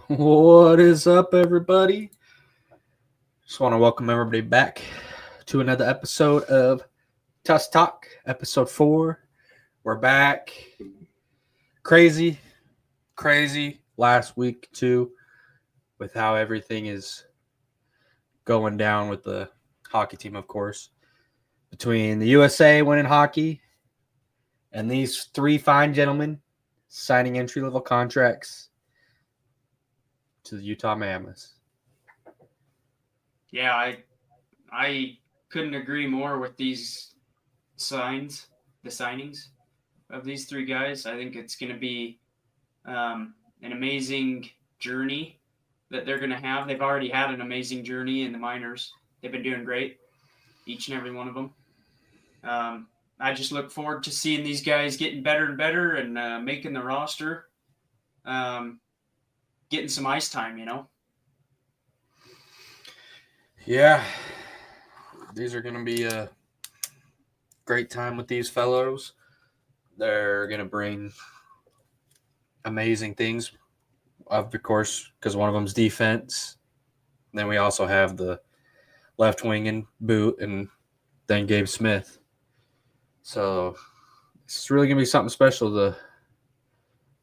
What is up, everybody? Just want to welcome everybody back to another episode of Tuss Talk, episode 4. We're back. Crazy, crazy last week, too, with how everything is going down with the hockey team, of course. Between the USA winning hockey and these three fine gentlemen signing entry-level contracts to the Utah Mammoth. Yeah, I couldn't agree more with these the signings of these three guys. I think it's going to be an amazing journey that they're going to have. They've already had an amazing journey in the minors. They've been doing great, each and every one of them. I just look forward to seeing these guys getting better and better and making the roster, getting some ice time. Yeah, these are going to be a great time with these fellows. They're going to bring amazing things, of course, because one of them's defense. Then we also have the left wing and Boot, and then Gabe Smith. So it's really going to be something special to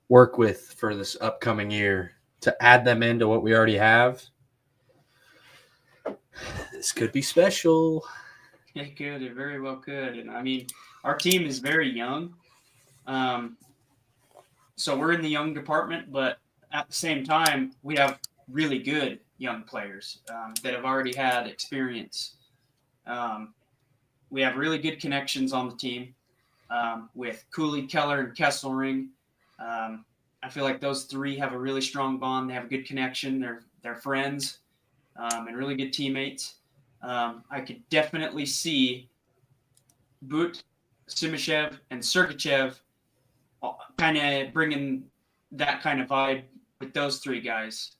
work with for this upcoming year. To add them into what we already have, this could be special. It could. It very well could. And I mean, our team is very young. So we're in the young department, but at the same time, we have really good young players that have already had experience. We have really good connections on the team with Cooley, Keller, and Kesselring. I feel like those three have a really strong bond. They have a good connection. They're friends and really good teammates. I could definitely see Boot, Simashev, and Sergachev kind of bringing that kind of vibe with those three guys.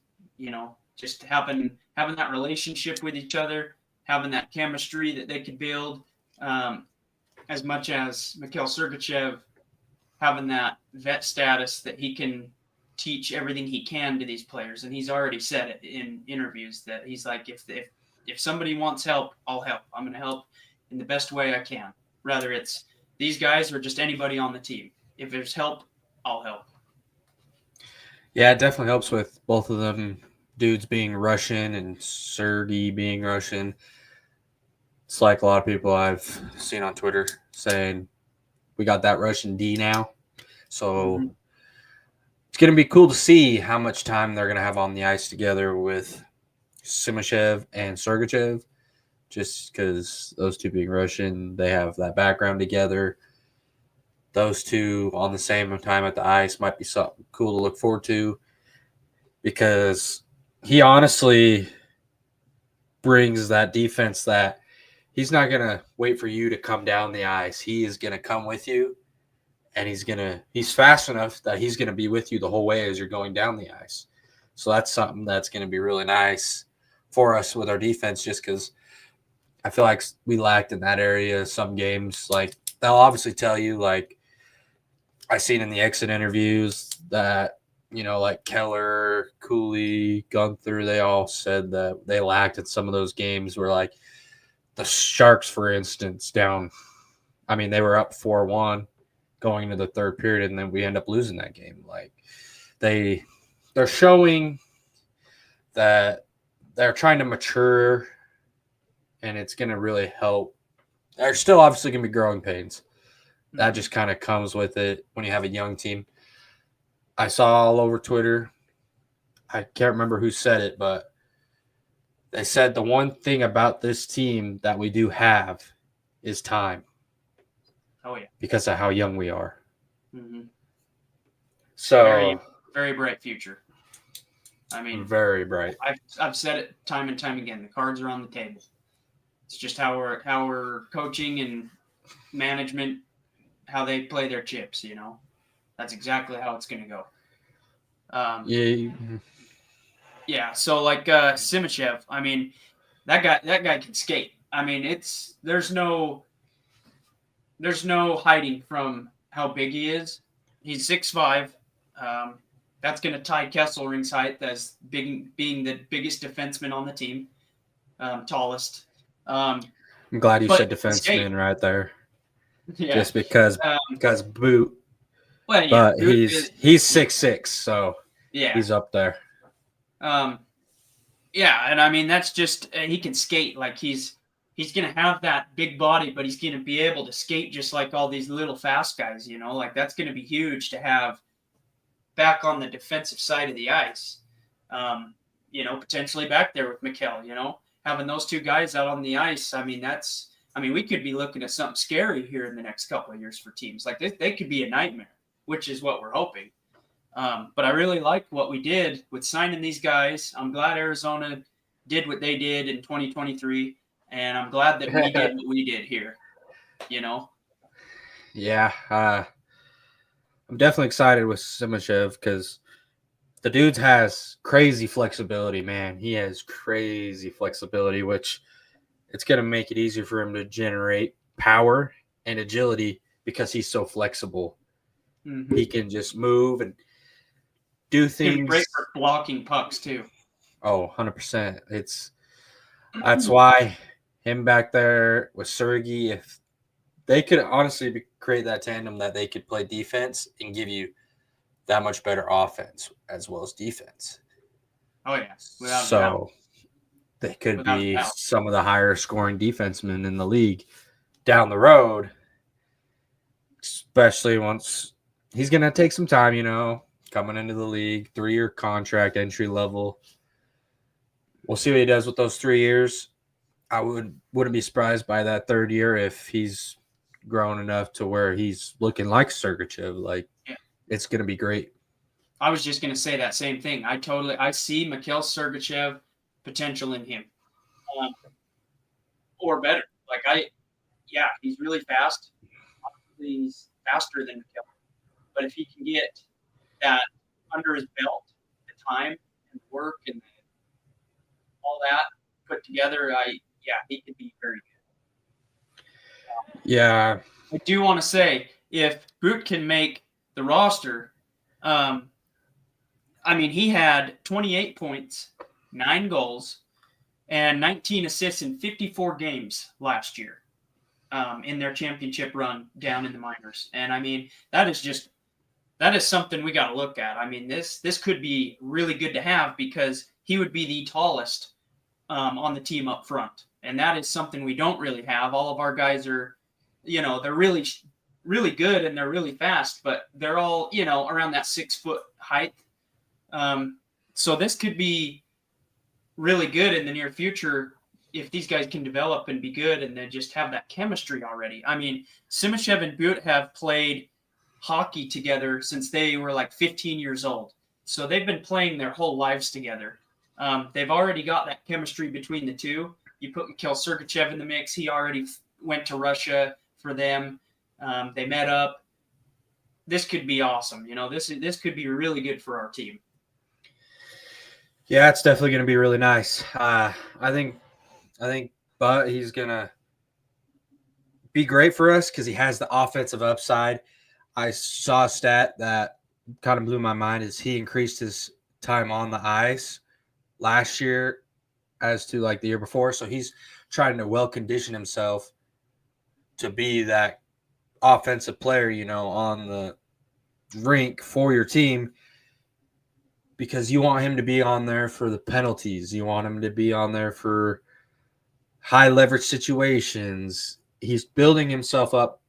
Just having that relationship with each other, having that chemistry that they could build, as much as Mikhail Sergachev having that vet status that he can teach everything he can to these players. And he's already said it in interviews that he's like, if somebody wants help, I'll help. I'm going to help in the best way I can. Rather it's these guys or just anybody on the team. If there's help, I'll help. Yeah, it definitely helps with both of them dudes being Russian and Sergey being Russian. It's like a lot of people I've seen on Twitter saying we got that Russian D now. So It's going to be cool to see how much time they're going to have on the ice together with Simashev and Sergachev, just because those two being Russian, they have that background together. Those two on the same time at the ice might be something cool to look forward to, because he honestly brings that defense that he's not going to wait for you to come down the ice. He is going to come with you, and he's fast enough that he's going to be with you the whole way as you're going down the ice. So that's something that's going to be really nice for us with our defense, just because I feel like we lacked in that area some games. Like, they'll obviously tell you, like, I seen in the exit interviews that, like Keller, Cooley, Gunther, they all said that they lacked in some of those games where, like, the Sharks, for instance, down. I mean, they were up 4-1 going into the third period, and then we end up losing that game. Like, they're showing that they're trying to mature, and it's going to really help. There's still obviously going to be growing pains. That just kind of comes with it when you have a young team. I saw all over Twitter, I can't remember who said it, but they said the one thing about this team that we do have is time. Oh, yeah. Because of how young we are. Mm-hmm. So very, very bright future. I mean, very bright. I've said it time and time again. The cards are on the table. It's just how we're coaching and management, how they play their chips. That's exactly how it's going to go. Yeah. So like Simashev, I mean, that guy can skate. I mean, there's no hiding from how big he is. He's 6'5", That's going to tie Kesselring's height as being the biggest defenseman on the team, tallest. I'm glad you But said defenseman right there, yeah. just because Boot. Well, yeah, But Boot he's is, 6'6", so yeah, he's up there. Yeah, and I mean that's just he can skate. Like he's gonna have that big body, but he's gonna be able to skate just like all these little fast guys. You know, like that's gonna be huge to have back on the defensive side of the ice. You know, potentially back there with Mikkel. You know, having those two guys out on the ice. I mean, we could be looking at something scary here in the next couple of years for teams. Like they could be a nightmare, which is what we're hoping. But I really liked what we did with signing these guys. I'm glad Arizona did what they did in 2023, and I'm glad that we did what we did here. You know? Yeah, I'm definitely excited with Simashev because the dude has crazy flexibility, man. He has crazy flexibility, which it's going to make it easier for him to generate power and agility because he's so flexible. Mm-hmm. He can just move and do things. Great for blocking pucks too. Oh, 100%. That's why him back there with Sergey, if they could honestly create that tandem that they could play defense and give you that much better offense as well as defense. Oh yeah, without a doubt. They could be some of the higher scoring defensemen in the league down the road, especially once he's going to take some time, you know, coming into the league, 3-year contract, entry level. We'll see what he does with those 3 years. I wouldn't be surprised by that third year if he's grown enough to where he's looking like Sergachev. Like, it's going to be great. I was just going to say that same thing. I see Mikhail Sergachev potential in him, or better. He's really fast. He's faster than Mikhail, but if he can get that under his belt, the time and the work and all that put together, he could be very good. Yeah. I do want to say, if Boot can make the roster, he had 28 points, 9 goals, and 19 assists in 54 games last year in their championship run down in the minors. And that is something we got to look at. This could be really good to have because he would be the tallest on the team up front. And that is something we don't really have. All of our guys are, they're really, really good and they're really fast, but they're all, around that 6-foot height. So this could be really good in the near future if these guys can develop and be good and they just have that chemistry already. Simashev and Boot have played hockey together since they were like 15 years old. So they've been playing their whole lives together. They've already got that chemistry between the two. You put Mikhail Sergachev in the mix. He already went to Russia for them. They met up. This could be awesome. This could be really good for our team. Yeah, it's definitely going to be really nice. I think but he's going to be great for us because he has the offensive upside. I saw a stat that kind of blew my mind is he increased his time on the ice last year as to like the year before. So he's trying to well condition himself to be that offensive player, on the rink for your team because you want him to be on there for the penalties. You want him to be on there for high leverage situations. He's building himself up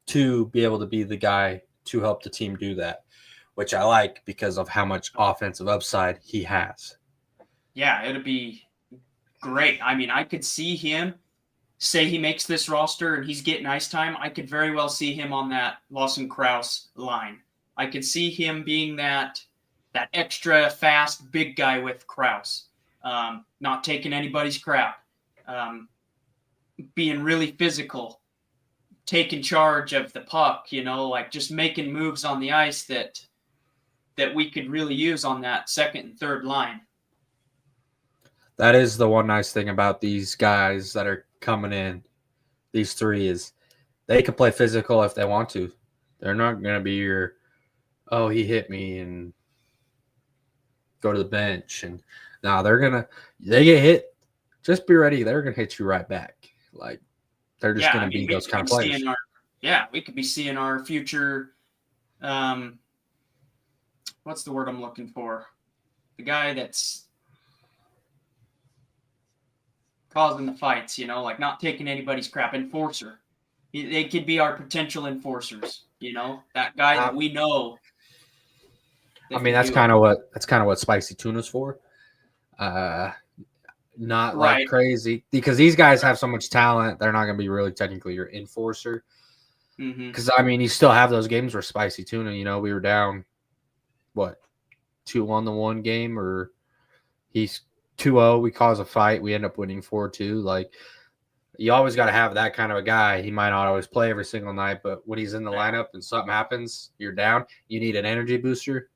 to be able to be the guy to help the team do that, which I like because of how much offensive upside he has. Yeah, it'll be great. I could see him, say he makes this roster and he's getting ice time. I could very well see him on that Lawson-Krause line. I could see him being that extra fast big guy with Krause, not taking anybody's crap, being really physical, taking charge of the puck, just making moves on the ice that we could really use on that second and third line. That is the one nice thing about these guys that are coming in, these three, is they can play physical if they want to. They're not going to be your, oh, he hit me and go to the bench. And now they get hit. Just be ready. They're going to hit you right back. Like, they're just Yeah, going I to mean, be those kind of players. we could be seeing our future. Um, what's the word I'm looking for? The guy that's causing the fights, like not taking anybody's crap. Enforcer. They could be our potential enforcers. That guy that we know I that mean, can do it. that's kind of what spicy tuna's for. Not like Right. crazy because these guys have so much talent. They're not going to be really technically your enforcer. Mm-hmm. Because I mean, you still have those games where spicy tuna. We were down what 2-1 the one game, or he's 2-0. We cause a fight. We end up winning 4-2. Like, you always got to have that kind of a guy. He might not always play every single night, but when he's in the lineup and something happens, you're down. You need an energy booster.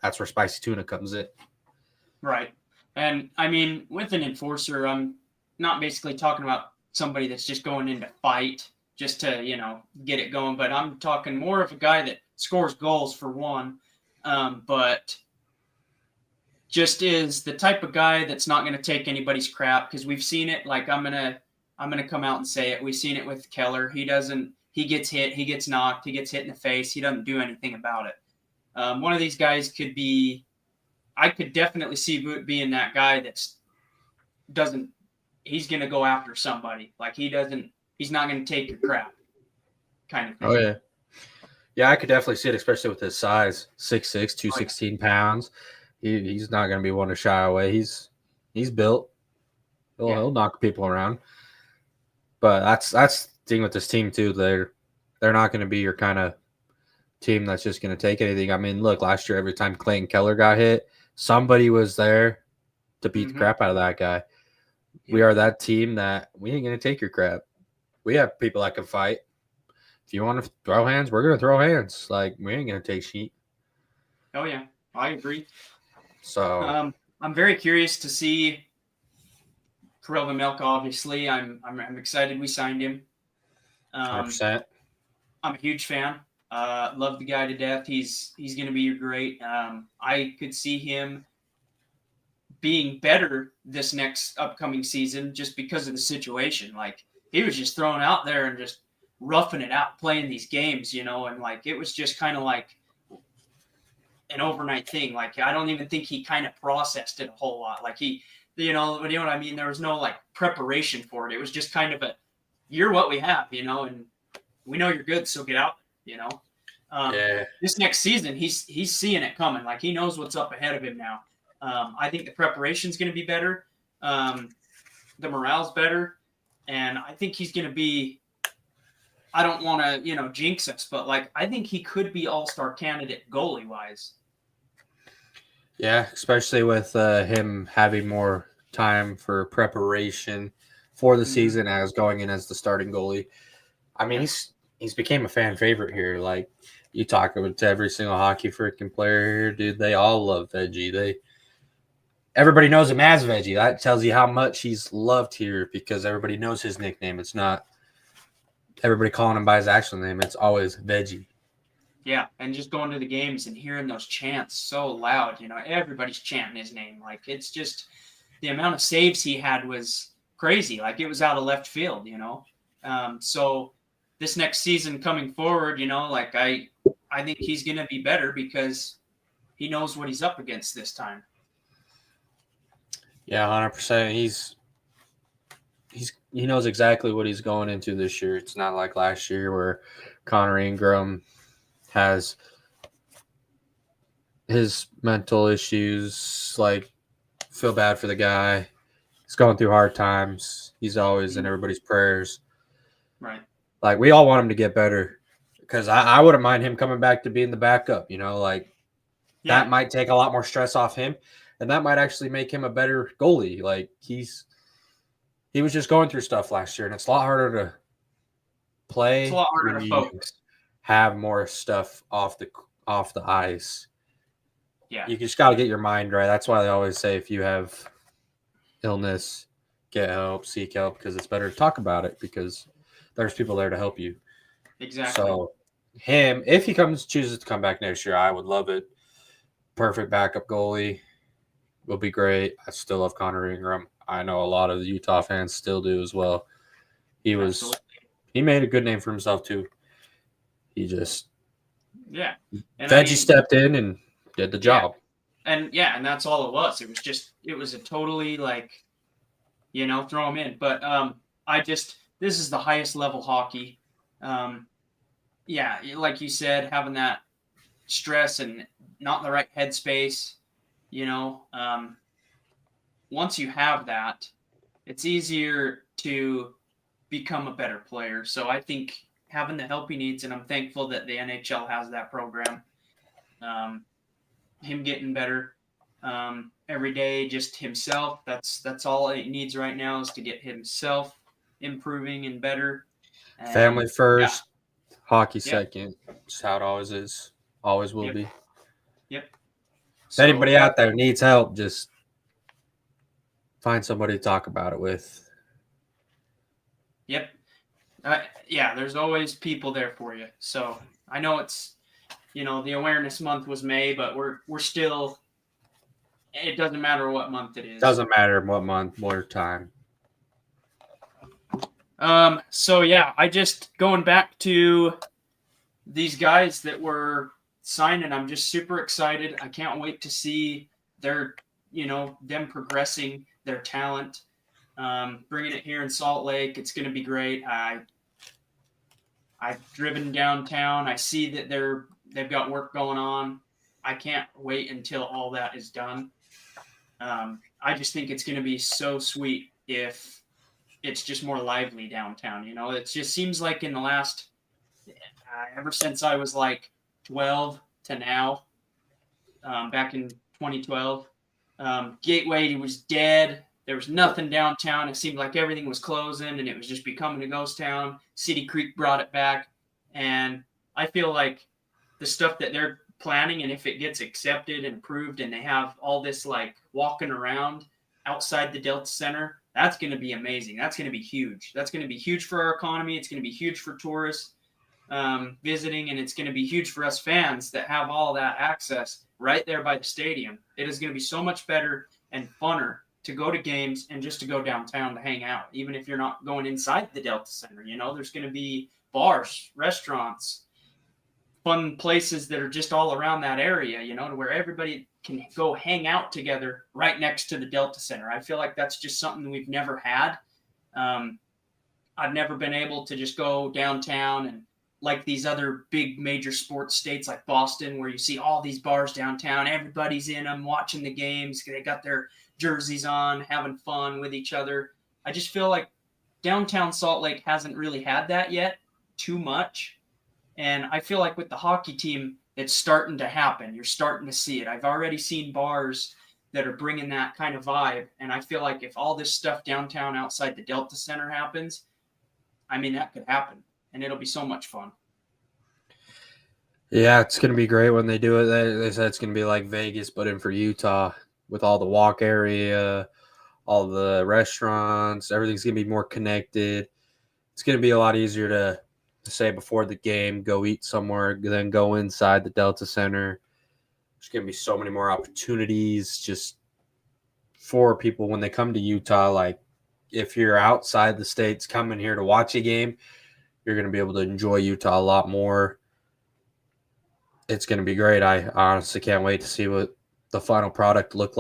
That's where spicy tuna comes in. Right. And I mean, with an enforcer, I'm not basically talking about somebody that's just going in to fight just to, get it going, but I'm talking more of a guy that scores goals for one, but just is the type of guy that's not going to take anybody's crap, because we've seen it. Like, I'm gonna come out and say it. We've seen it with Keller. He gets hit, he gets knocked, he gets hit in the face. He doesn't do anything about it. One of these guys could be. I could definitely see being that guy that's doesn't. He's gonna go after somebody. Like, he's not gonna take your crap, kind of thing. Oh yeah, yeah. I could definitely see it, especially with his size, 6'6", 216 pounds. He's not going to be one to shy away. He's built. He'll knock people around. But that's the thing with this team too. They're not going to be your kind of team that's just going to take anything. I mean, look, last year every time Clayton Keller got hit, somebody was there to beat the crap out of that guy. Yeah. We are that team that we ain't going to take your crap. We have people that can fight. If you want to throw hands, we're going to throw hands. Like, we ain't going to take shit. Oh yeah, I agree. So I'm very curious to see Corella Milk. Obviously, I'm excited we signed him. 100%. I'm a huge fan. Love the guy to death. He's going to be great. I could see him being better this next upcoming season just because of the situation. Like, he was just thrown out there and just roughing it out, playing these games, and like, it was just kind of like an overnight thing. Like, I don't even think he kind of processed it a whole lot. Like, he, you know what I mean? There was no like preparation for it. It was just kind of you're what we have, and we know you're good, so get out, yeah. This next season, he's seeing it coming. Like, he knows what's up ahead of him now. I think the preparation's going to be better. The morale's better. And I think he's going to be, I don't want to, jinx us, but like, I think he could be all-star candidate goalie wise. Yeah, especially with him having more time for preparation for the season as going in as the starting goalie. I mean, he's became a fan favorite here. Like, you talk to every single hockey freaking player here, dude. They all love Veggie. Everybody knows him as Veggie. That tells you how much he's loved here because everybody knows his nickname. It's not everybody calling him by his actual name. It's always Veggie. Yeah, and just going to the games and hearing those chants so loud, everybody's chanting his name. Like, it's just the amount of saves he had was crazy. Like, it was out of left field, So this next season coming forward, like, I think he's going to be better because he knows what he's up against this time. Yeah, 100%. He knows exactly what he's going into this year. It's not like last year where Connor Ingram has his mental issues, like, feel bad for the guy. He's going through hard times. He's always in everybody's prayers. Right. Like, we all want him to get better because I wouldn't mind him coming back to being the backup, that might take a lot more stress off him, and that might actually make him a better goalie. Like, he was just going through stuff last year, and it's a lot harder to play. It's a lot harder to focus. Have more stuff off the ice. Yeah. You just got to get your mind right. That's why they always say if you have illness, get help, seek help, because it's better to talk about it because there's people there to help you. Exactly. So if he chooses to come back next year, I would love it. Perfect backup goalie. will be great. I still love Connor Ingram. I know a lot of the Utah fans still do as well. Absolutely. He made a good name for himself too. He just Yeah. And I Veggie mean, stepped in and did the yeah. job. And that's all it was. It was a totally like, throw them in. But this is the highest level hockey. Um, yeah, like you said, having that stress and not in the right headspace, you know, um, once you have that, it's easier to become a better player. So I think having the help he needs, and I'm thankful that the NHL has that program. Um, him getting better every day, just himself. That's all he needs right now is to get himself improving and better. Family And yeah, first, hockey yep, second. It's how it always is. Always will yep, be. yep. If So anybody out there needs help, just find somebody to talk about it with. yep, yeah. There's always people there for you. So I know it's the awareness month was May, but we're still. It doesn't matter what month it is. Doesn't matter what month, what time. So yeah, I just going back to these guys that were signing. I'm just super excited. I can't wait to see their, them progressing their talent, bringing it here in Salt Lake. It's going to be great. I've driven downtown. I see that they've got work going on. I can't wait until all that is done. I just think it's going to be so sweet if it's just more lively downtown. It just seems like in the last, ever since I was like 12 to now, back in 2012, Gateway was dead. There was nothing downtown. It seemed like everything was closing and it was just becoming a ghost town. City Creek brought it back. And I feel like the stuff that they're planning, and if it gets accepted and approved and they have all this like walking around outside the Delta Center, that's going to be amazing. That's going to be huge. That's going to be huge for our economy. It's going to be huge for tourists visiting, and it's going to be huge for us fans that have all that access right there by the stadium. It is going to be so much better and funner to go to games and just to go downtown to hang out, even if you're not going inside the Delta Center. There's going to be bars, restaurants, fun places that are just all around that area, to where everybody can go hang out together right next to the Delta Center. I feel like that's just something we've never had. I've never been able to just go downtown and like these other big major sports states like Boston, where you see all these bars downtown, everybody's in them watching the games. They got their jerseys on, having fun with each other. I just feel like downtown Salt Lake hasn't really had that yet too much. And I feel like with the hockey team, it's starting to happen. You're starting to see it. I've already seen bars that are bringing that kind of vibe. And I feel like if all this stuff downtown outside the Delta Center happens, I mean, that could happen. And it'll be so much fun. Yeah, it's going to be great when they do it. They said it's going to be like Vegas, but in for Utah with all the walk area, all the restaurants. Everything's going to be more connected. It's going to be a lot easier to say before the game, go eat somewhere, then go inside the Delta Center. There's going to be so many more opportunities just for people when they come to Utah. Like, if you're outside the states coming here to watch a game, you're going to be able to enjoy Utah a lot more. It's going to be great. I honestly can't wait to see what the final product looks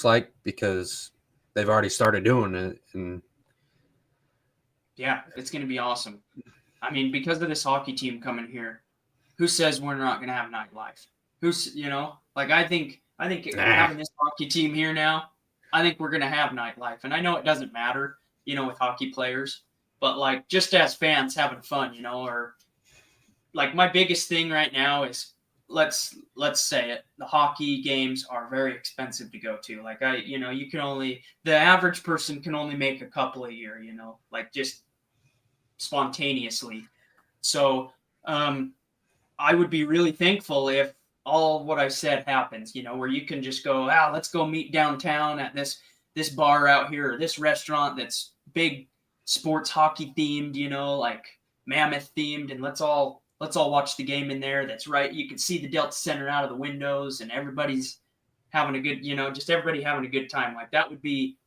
like, because they've already started doing it. And yeah, it's going to be awesome. I mean, because of this hockey team coming here, who says we're not going to have nightlife? I think having this hockey team here now, I think we're going to have nightlife. And I know it doesn't matter, with hockey players, but like just as fans having fun, or like my biggest thing right now is let's say it. The hockey games are very expensive to go to. Like the average person can only make a couple a year, like just spontaneously. So I would be really thankful if all what I've said happens, where you can just go, let's go meet downtown at this bar out here, or this restaurant that's big sports hockey themed, like Mammoth themed, and let's all watch the game in there. That's right. You can see the Delta Center out of the windows, and everybody's having a good, just everybody having a good time. Like that would be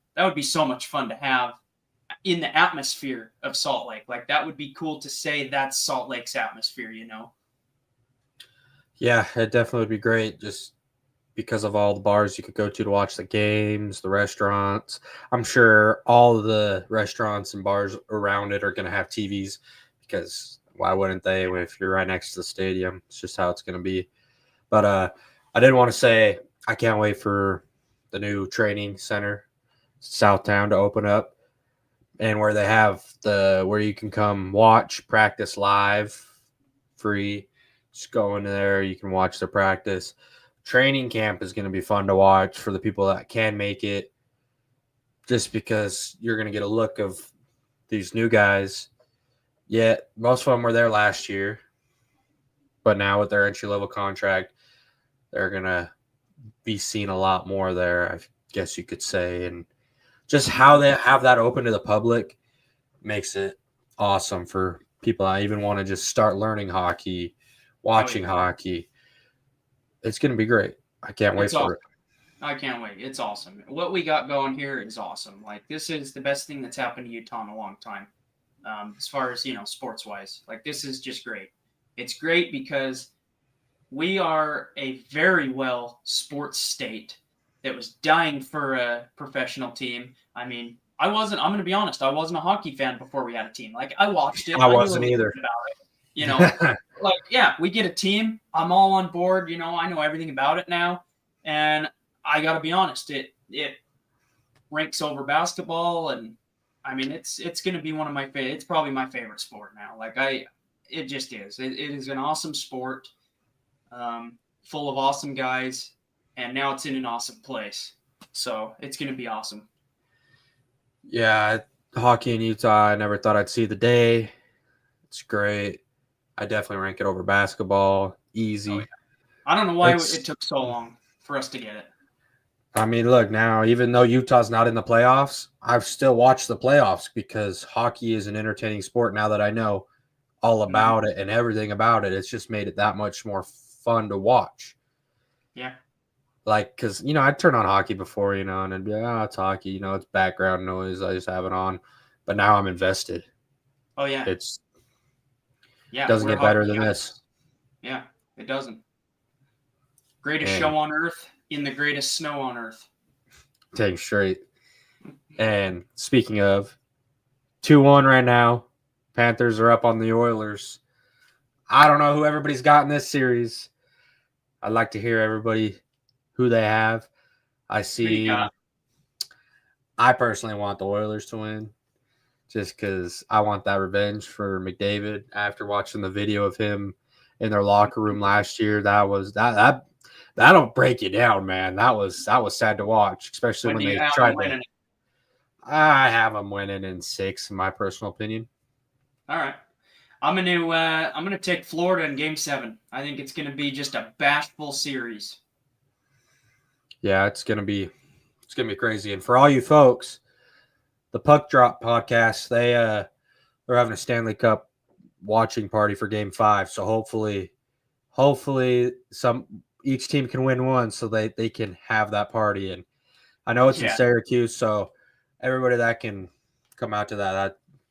so much fun to have in the atmosphere of Salt Lake. Like that would be cool to say that's Salt Lake's atmosphere. Yeah, it definitely would be great just because of all the bars you could go to watch the games, the restaurants. I'm sure all of the restaurants and bars around it are going to have TVs because why wouldn't they if you're right next to the stadium? It's just how it's going to be. But I did want to say I can't wait for the new training center, Southtown, to open up, and where they have where you can come watch practice live, free. Just go in there, you can watch the practice. Training camp is going to be fun to watch for the people that can make it, just because you're going to get a look of these new guys. Yet most of them were there last year, but now with their entry level contract, they're going to be seen a lot more there, I guess you could say. And just how they have that open to the public makes it awesome for people that even want to just start learning hockey, watching hockey. It's going to be great. I can't wait for it. I can't wait. It's awesome. What we got going here is awesome. Like this is the best thing that's happened to Utah in a long time. As far as, sports wise, like this is just great. It's great because we are a very well sports state that was dying for a professional team. I mean, I'm going to be honest. I wasn't a hockey fan before we had a team. Like I watched it. I wasn't either. About it, like, yeah, we get a team. I'm all on board. I know everything about it now. And I got to be honest, it ranks over basketball. And I mean, it's going to be one of my favorite. It's probably my favorite sport now. Like it just is. It is an awesome sport, full of awesome guys. And now it's in an awesome place. So it's going to be awesome. Yeah, hockey in Utah, I never thought I'd see the day. It's great. I definitely rank it over basketball. Easy. Oh, yeah. I don't know why it took so long for us to get it. I mean, look, now, even though Utah's not in the playoffs, I've still watched the playoffs because hockey is an entertaining sport now that I know all about it and everything about it. It's just made it that much more fun to watch. Yeah. Like, because, I'd turn on hockey before, and I'd be like, oh, it's hockey, it's background noise. I just have it on. But now I'm invested. Oh, yeah. Doesn't get better than this. Yeah, it doesn't. Greatest show on earth in the greatest snow on earth. Dang straight. And speaking of, 2-1 right now. Panthers are up on the Oilers. I don't know who everybody's got in this series. I'd like to hear everybody who they have. I personally want the Oilers to win just because I want that revenge for McDavid after watching the video of him in their locker room last year. That'll break you down, man. That was sad to watch, especially when they tried to. I have them winning in 6, in my personal opinion. All right, I'm gonna take Florida in Game 7. I think it's gonna be just a bashful series. Yeah, it's gonna be crazy. And for all you folks, the Puck Drop podcast, they're having a Stanley Cup watching party for Game 5. So hopefully each team can win one so they can have that party. And I know it's in Syracuse, so everybody that can come out to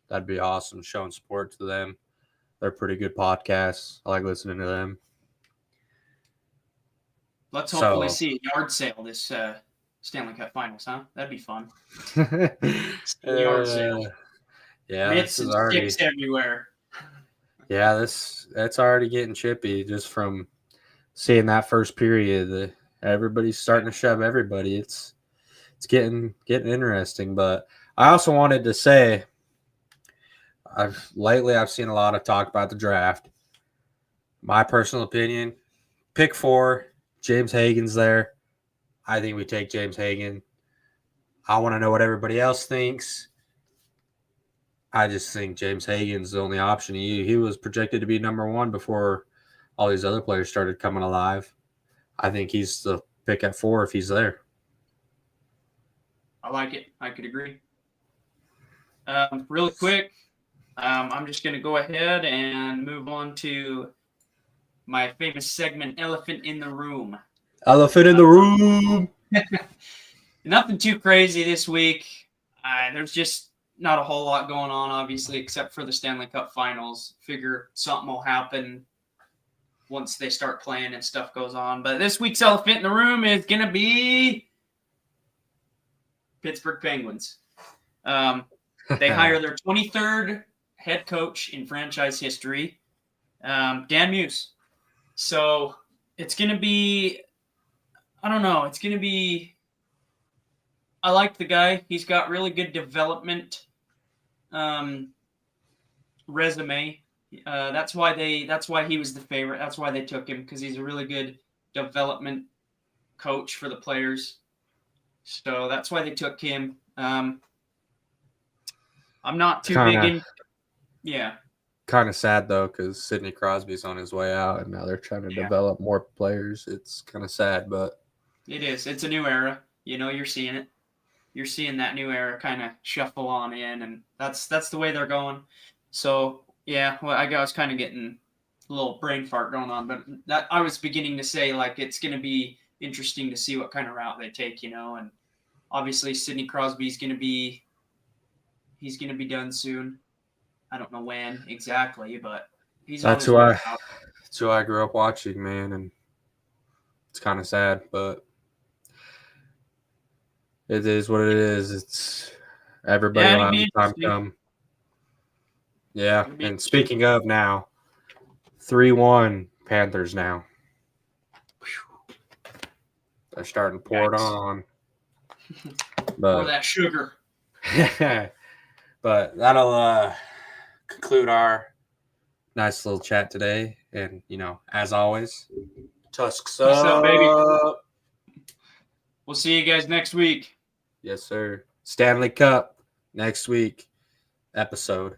that'd be awesome, showing support to them. They're pretty good podcasts. I like listening to them. Let's hopefully see a yard sale this Stanley Cup Finals, huh? That'd be fun. Yard sale. Yeah, mitts and sticks everywhere. Yeah, that's already getting chippy just from seeing that first period. Everybody's starting to shove everybody. It's getting interesting. But I also wanted to say, I've seen a lot of talk about the draft. My personal opinion, pick 4, James Hagen's there. I think we take James Hagen. I want to know what everybody else thinks. I just think James Hagen's the only option. He was projected to be number 1 before all these other players started coming alive. I think he's the pick at 4 if he's there. I like it. I could agree. Really quick, I'm just going to go ahead and move on to my famous segment, Elephant in the Room. Elephant in the room. Nothing too crazy this week. There's just not a whole lot going on, obviously, except for the Stanley Cup Finals. Figure something will happen once they start playing and stuff goes on. But this week's elephant in the room is going to be Pittsburgh Penguins. They hire their 23rd head coach in franchise history, Dan Muse. So it's going to be, I don't know, it's going to be, I like the guy. He's got really good development resume. That's why he was the favorite. That's why they took him, because he's a really good development coach for the players. So that's why they took him. I'm not too big in. Yeah. Kind of sad though, because Sidney Crosby's on his way out, and now they're trying to develop more players. It's kind of sad, but it is. It's a new era. You're seeing it. You're seeing that new era kind of shuffle on in, and that's the way they're going. So yeah, well, I was kind of getting a little brain fart going on, but that I was beginning to say, like, it's going to be interesting to see what kind of route they take, and obviously Sidney Crosby's going to be done soon. I don't know when exactly, but he's that's who I grew up watching, man, and it's kind of sad, but it is what it is. It's everybody will have time come. Yeah, and speaking of now, 3-1 Panthers now. They're starting to pour it on. Pour that sugar. But that'll conclude our nice little chat today. And, as always, Tusks up, baby. We'll see you guys next week. Yes, sir. Stanley Cup next week episode.